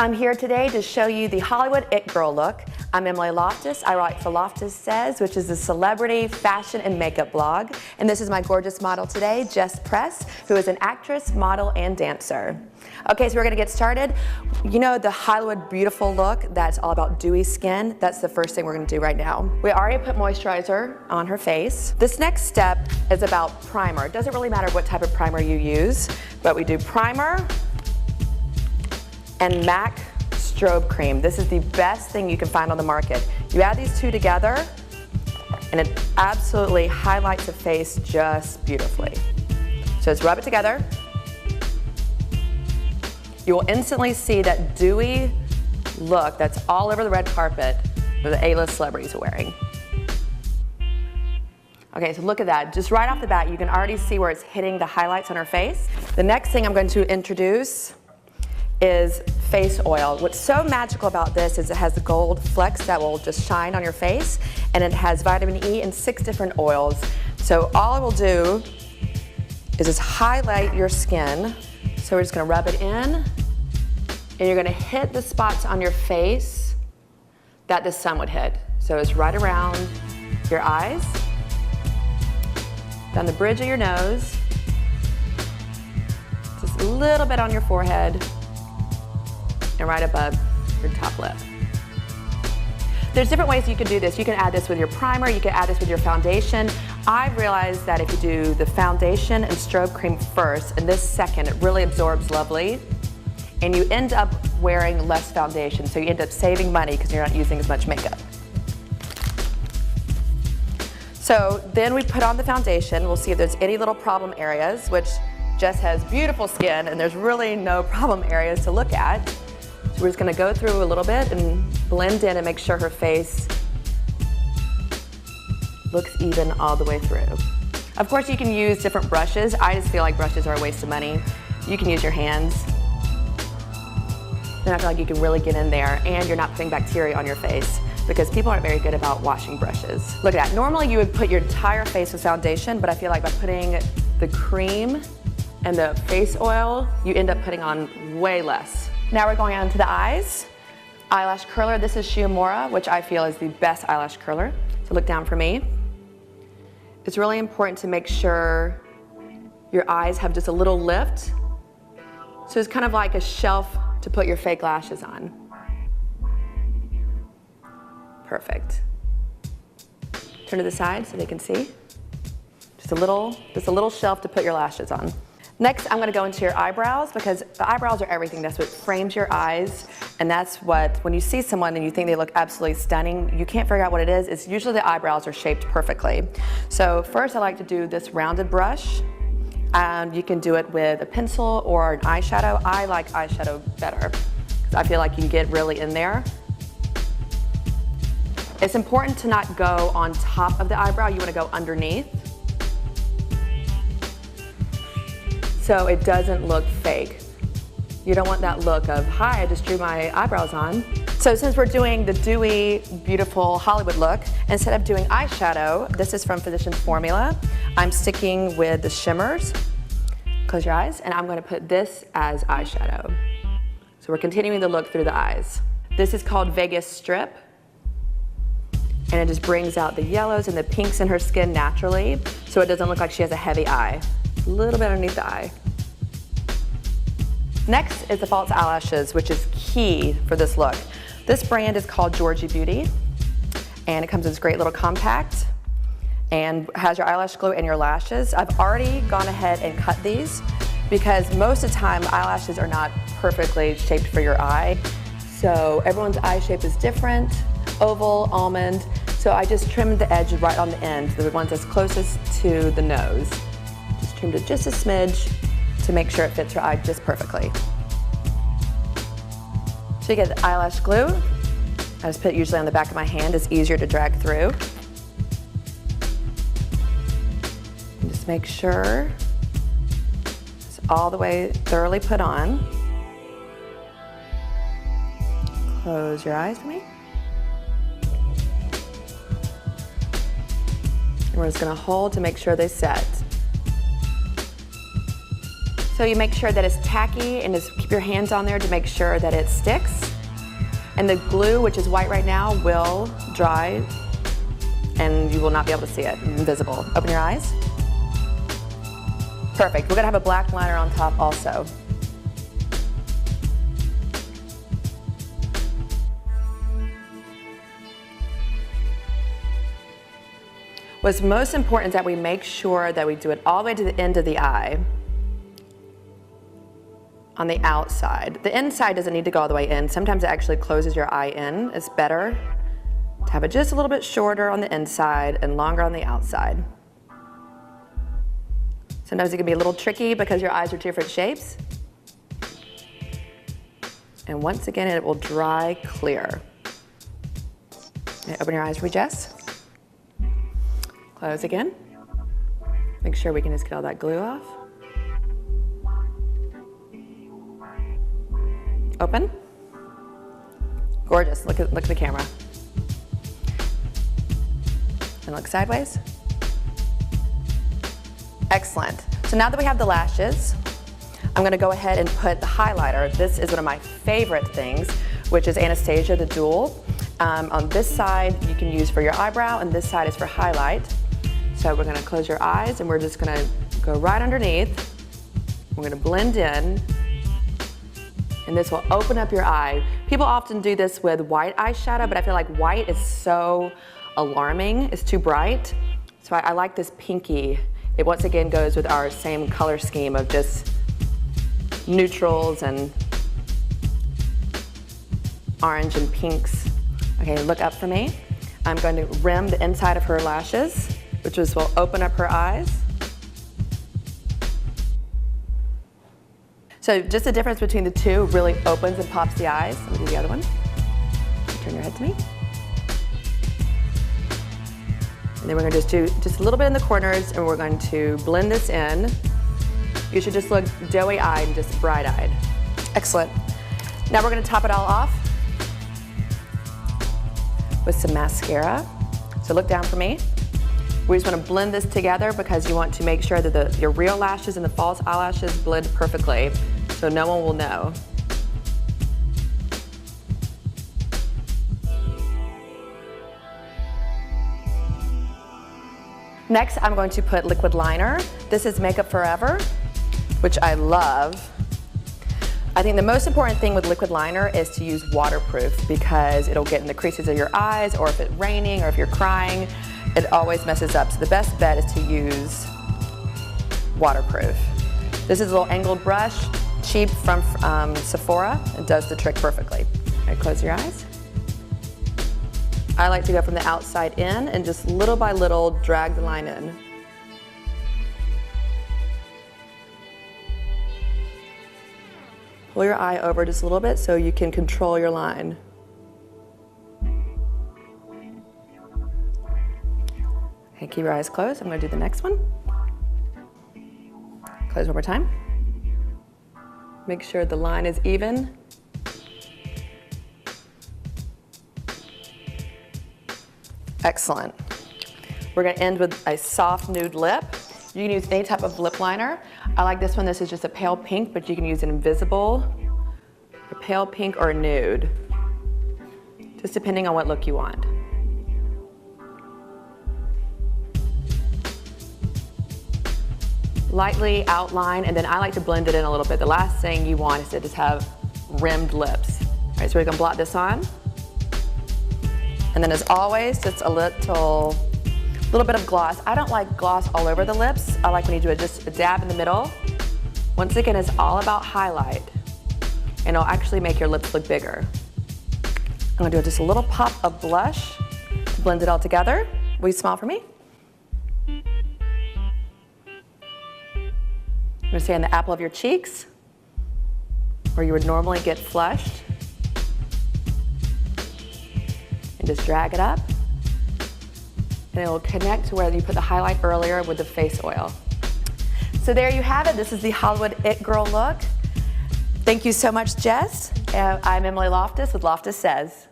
I'm here today to show you the Hollywood It Girl look. I'm Emily Loftiss. I write for Loftiss Says, which is a celebrity fashion and makeup blog. And this is my gorgeous model today, Jess Press, who is an actress, model, and dancer. Okay, so we're gonna get started. You know the Hollywood beautiful look that's all about dewy skin? That's the first thing we're gonna do right now. We already put moisturizer on her face. This next step is about primer. It doesn't really matter what type of primer you use, but we do primer and MAC strobe cream. This is the best thing you can find on the market. You add these two together and it absolutely highlights the face just beautifully. So just rub it together. You will instantly see that dewy look that's all over the red carpet that the A-list celebrities are wearing. Okay, so look at that. Just right off the bat, you can already see where it's hitting the highlights on her face. The next thing I'm going to introduce is face oil. What's so magical about this is it has the gold flecks that will just shine on your face, and it has vitamin E and 6 different oils. So all it will do is just highlight your skin. So we're just gonna rub it in, and you're gonna hit the spots on your face that the sun would hit. So it's right around your eyes, down the bridge of your nose, just a little bit on your forehead, and right above your top lip. There's different ways you can do this. You can add this with your primer, you can add this with your foundation. I've realized that if you do the foundation and strobe cream first, and this second, it really absorbs lovely, and you end up wearing less foundation, so you end up saving money because you're not using as much makeup. So then we put on the foundation. We'll see if there's any little problem areas, which Jess has beautiful skin, and there's really no problem areas to look at. So we're just gonna go through a little bit and blend in and make sure her face looks even all the way through. Of course, you can use different brushes. I just feel like brushes are a waste of money. You can use your hands. Then I feel like you can really get in there, and you're not putting bacteria on your face because people aren't very good about washing brushes. Look at that. Normally you would put your entire face with foundation, but I feel like by putting the cream and the face oil, you end up putting on way less. Now we're going on to the eyes. Eyelash curler, this is Shiomura, which I feel is the best eyelash curler. So look down for me. It's really important to make sure your eyes have just a little lift. So it's kind of like a shelf to put your fake lashes on. Perfect. Turn to the side so they can see. Just a little shelf to put your lashes on. Next, I'm gonna go into your eyebrows because the eyebrows are everything. That's what frames your eyes, and that's what, when you see someone and you think they look absolutely stunning, you can't figure out what it is. It's usually the eyebrows are shaped perfectly. So first I like to do this rounded brush. You can do it with a pencil or an eyeshadow. I like eyeshadow better because I feel like you can get really in there. It's important to not go on top of the eyebrow. You wanna go underneath, so it doesn't look fake. You don't want that look of, hi, I just drew my eyebrows on. So since we're doing the dewy, beautiful Hollywood look, instead of doing eyeshadow, this is from Physicians Formula, I'm sticking with the shimmers. Close your eyes, and I'm gonna put this as eyeshadow. So we're continuing the look through the eyes. This is called Vegas Strip, and it just brings out the yellows and the pinks in her skin naturally, so it doesn't look like she has a heavy eye. A little bit underneath the eye. Next is the false eyelashes, which is key for this look. This brand is called Georgie Beauty, and it comes in this great little compact and has your eyelash glue and your lashes. I've already gone ahead and cut these because most of the time eyelashes are not perfectly shaped for your eye. So everyone's eye shape is different, oval, almond. So I just trimmed the edge right on the end, the ones that's closest to the nose. Just trimmed it just a smidge to make sure it fits her eye just perfectly. So you get the eyelash glue. I just put it usually on the back of my hand. It's easier to drag through. And just make sure it's all the way thoroughly put on. Close your eyes for me. And we're just gonna hold to make sure they set. So you make sure that it's tacky and just keep your hands on there to make sure that it sticks. And the glue, which is white right now, will dry and you will not be able to see it, invisible. Open your eyes. Perfect, we're gonna have a black liner on top also. What's most important is that we make sure that we do it all the way to the end of the eye. On the outside. The inside doesn't need to go all the way in. Sometimes it actually closes your eye in. It's better to have it just a little bit shorter on the inside and longer on the outside. Sometimes it can be a little tricky because your eyes are different shapes. And once again, it will dry clear. Okay, open your eyes for me, Jess. Close again. Make sure we can just get all that glue off. Open. Gorgeous, look at the camera. And look sideways. Excellent. So now that we have the lashes, I'm gonna go ahead and put the highlighter. This is one of my favorite things, which is Anastasia, the Dual. On this side, you can use for your eyebrow, and this side is for highlight. So we're gonna close your eyes, and we're just gonna go right underneath. We're gonna blend in. And this will open up your eye. People often do this with white eyeshadow, but I feel like white is so alarming. It's too bright. So I like this pinky. It once again goes with our same color scheme of just neutrals and orange and pinks. Okay, look up for me. I'm going to rim the inside of her lashes, which will open up her eyes. So just the difference between the two really opens and pops the eyes. Let me do the other one. Turn your head to me. And then we're gonna just do just a little bit in the corners, and we're going to blend this in. You should just look doughy-eyed and just bright-eyed. Excellent. Now we're gonna top it all off with some mascara. So look down for me. We just want to blend this together because you want to make sure that your real lashes and the false eyelashes blend perfectly, so no one will know. Next, I'm going to put liquid liner. This is Makeup Forever, which I love. I think the most important thing with liquid liner is to use waterproof because it'll get in the creases of your eyes, or if it's raining, or if you're crying, it always messes up. So the best bet is to use waterproof. This is a little angled brush, cheap from Sephora. It does the trick perfectly. All right, close your eyes. I like to go from the outside in and just little by little drag the line in. Pull your eye over just a little bit so you can control your line. Okay, keep your eyes closed. I'm going to do the next one. Close one more time. Make sure the line is even. Excellent. We're going to end with a soft nude lip. You can use any type of lip liner. I like this one. This is just a pale pink, but you can use an invisible, a pale pink, or a nude, just depending on what look you want. Lightly outline, and then I like to blend it in a little bit. The last thing you want is to just have rimmed lips. All right, so we're gonna blot this on. And then as always, just a little bit of gloss. I don't like gloss all over the lips. I like when you do just a dab in the middle. Once again, it's all about highlight, and it'll actually make your lips look bigger. I'm gonna do just a little pop of blush to blend it all together. Will you smile for me? I'm gonna stay on the apple of your cheeks, where you would normally get flushed. And just drag it up. And it will connect to where you put the highlight earlier with the face oil. So there you have it. This is the Hollywood It Girl look. Thank you so much, Jess. I'm Emily Loftiss with Loftiss Says.